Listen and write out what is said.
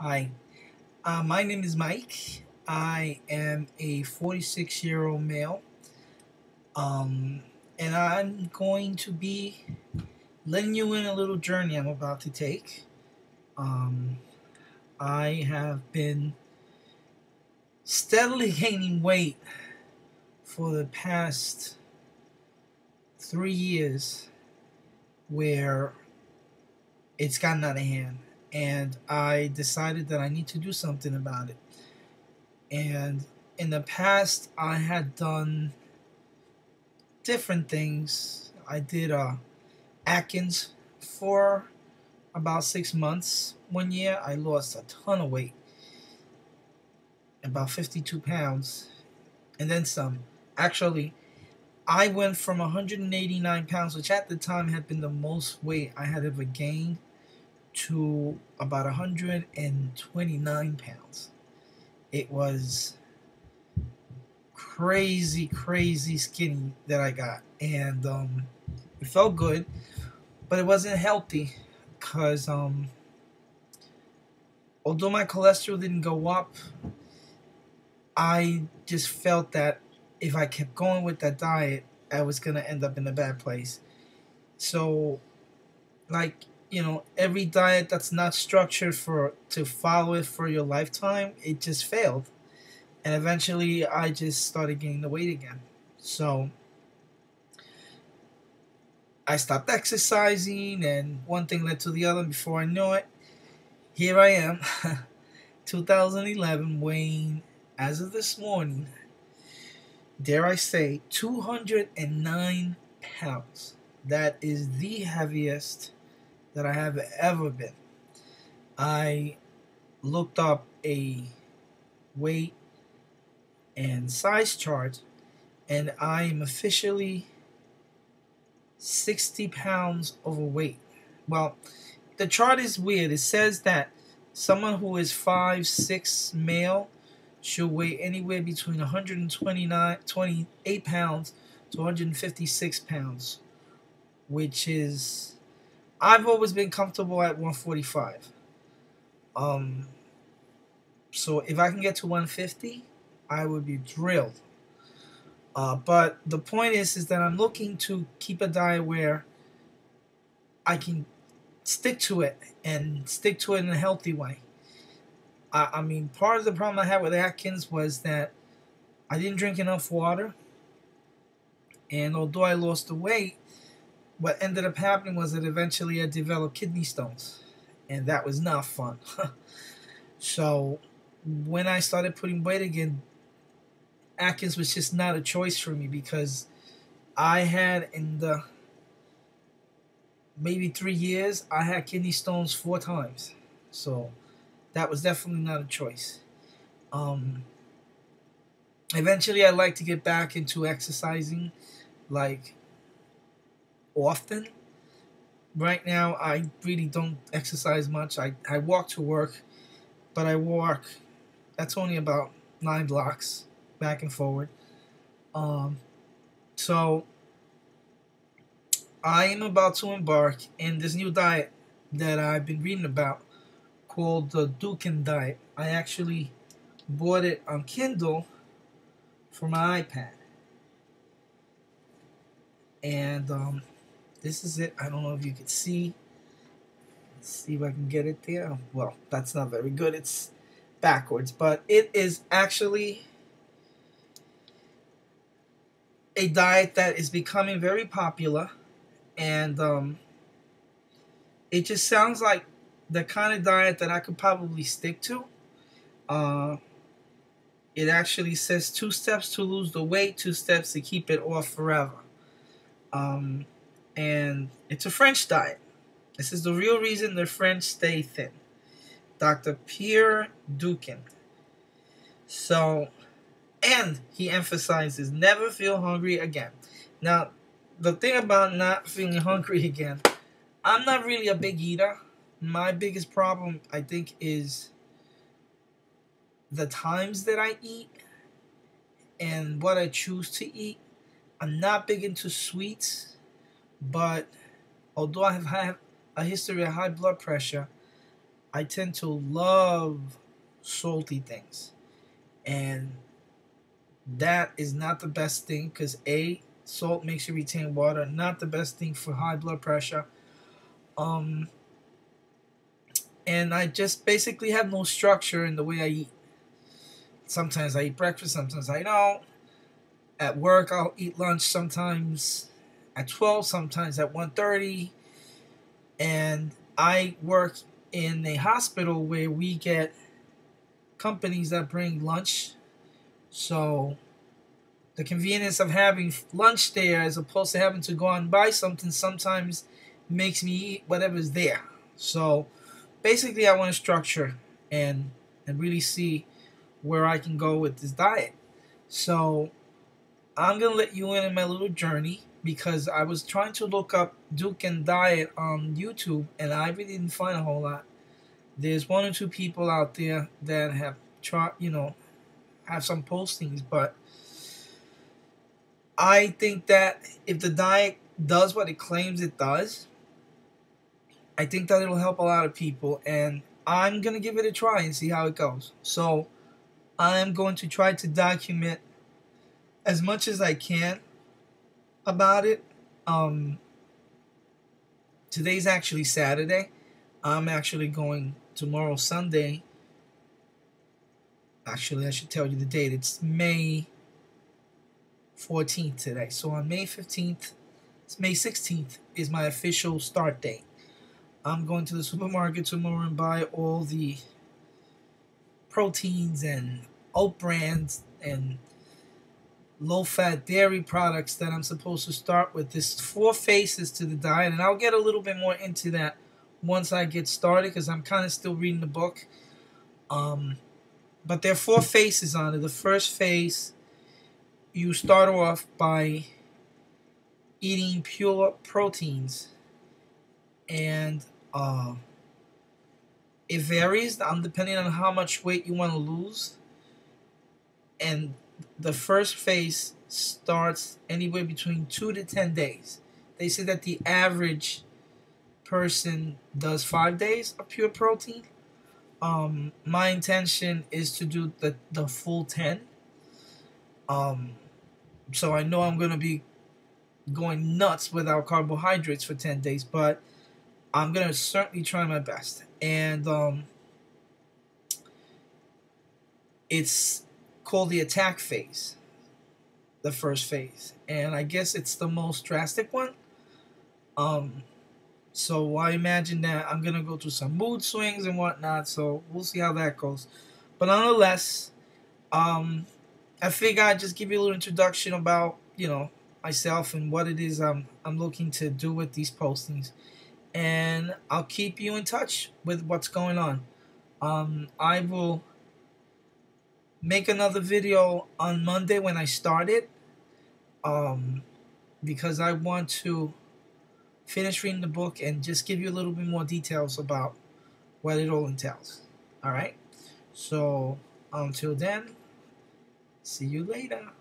Hi, my name is Mike. I am a 46-year-old male, um, and I'm going to be letting you in a little journey I'm about to take. Um, I have been steadily gaining weight for the past 3 years, where it's gotten out of hand, and I decided that I need to do something about it. And in the past, I had done different things. I did Atkins for about 6 months. One year, I lost a ton of weight, about 52 pounds, and then some. Actually, I went from 189 pounds, which at the time had been the most weight I had ever gained, to about 129 pounds. It was crazy, crazy skinny that I got, and it felt good, but it wasn't healthy because although my cholesterol didn't go up, I just felt that if I kept going with that diet, I was gonna end up in a bad place. So, like, every diet that's not structured for to follow it for your lifetime, it just failed, and eventually I just started gaining the weight again. So I stopped exercising, and one thing led to the other. Before I knew it, here I am, 2011, weighing, as of this morning, dare I say, 209 pounds. That is the heaviest that I have ever been. I looked up a weight and size chart, and I am officially 60 pounds overweight. Well, the chart is weird. It says that someone who is 5'6" male should weigh anywhere between 128 pounds to 156 pounds, which is, I've always been comfortable at 145. Um, so if I can get to 150, I would be thrilled. But the point is that I'm looking to keep a diet where I can stick to it and stick to it in a healthy way. I mean, part of the problem I had with Atkins was that I didn't drink enough water, and although I lost the weight, what ended up happening was that eventually I developed kidney stones, and that was not fun. So when I started putting weight again, Atkins was just not a choice for me because I had, in the maybe 3 years, I had kidney stones 4 times. So that was definitely not a choice. Um, Eventually, I'd like to get back into exercising, like, often. Right now, I really don't exercise much. I walk to work, but I walk, that's only about 9 blocks back and forward. Um, so I am about to embark in this new diet that I've been reading about called the Dukan diet. I actually bought it on Kindle for my iPad. And this is it. I don't know if you can see. Let's see if I can get it there. Well, that's not very good. It's backwards. But it is actually a diet that is becoming very popular. And it just sounds like the kind of diet that I could probably stick to. Uh, it actually says 2 steps to lose the weight, 2 steps to keep it off forever. Um, and it's a French diet. This is the real reason the French stay thin. Dr. Pierre Dukan. So, and he emphasizes never feel hungry again. Now, the thing about not feeling hungry again, I'm not really a big eater. My biggest problem, I think, is the times that I eat and what I choose to eat. I'm not big into sweets, but although I have had a history of high blood pressure, I tend to love salty things, and that is not the best thing because salt makes you retain water. Not the best thing for high blood pressure. Um, and I just basically have no structure in the way I eat. Sometimes I eat breakfast, sometimes I don't. At work, I'll eat lunch sometimes at 12, sometimes at 1:30. And I work in a hospital where we get companies that bring lunch. So the convenience of having lunch there as opposed to having to go out and buy something sometimes makes me eat whatever's there. So basically, I want to structure and really see where I can go with this diet. So I'm gonna let you in on my little journey because I was trying to look up Dukan diet on YouTube and I really didn't find a whole lot. There's one or two people out there that have tried, have some postings, but I think that if the diet does what it claims it does, I think that it'll help a lot of people, and I'm gonna give it a try and see how it goes. So I'm going to try to document as much as I can about it. Today's actually Saturday. I'm actually going tomorrow, Sunday. Actually, I should tell you the date. It's May 14th today. So on May 15th, it's May 16th is my official start date. I'm going to the supermarket tomorrow and buy all the proteins and oat brands and low-fat dairy products that I'm supposed to start with. There's 4 phases to the diet, and I'll get a little bit more into that once I get started because I'm kind of still reading the book. But there are 4 phases on it. The first phase, you start off by eating pure proteins, and it varies depending on how much weight you want to lose. And the first phase starts anywhere between 2 to 10 days. They say that the average person does 5 days of pure protein. My intention is to do the full 10. So I know I'm going to be going nuts without carbohydrates for 10 days, but I'm going to certainly try my best. And it's called the attack phase, the first phase. And I guess it's the most drastic one. So I imagine that I'm going to go through some mood swings and whatnot, so we'll see how that goes. But nonetheless, I figure I'd just give you a little introduction about, myself and what it is I'm looking to do with these postings. And I'll keep you in touch with what's going on. I will make another video on Monday when I start it, because I want to finish reading the book and just give you a little bit more details about what it all entails. Alright? So, until then, see you later.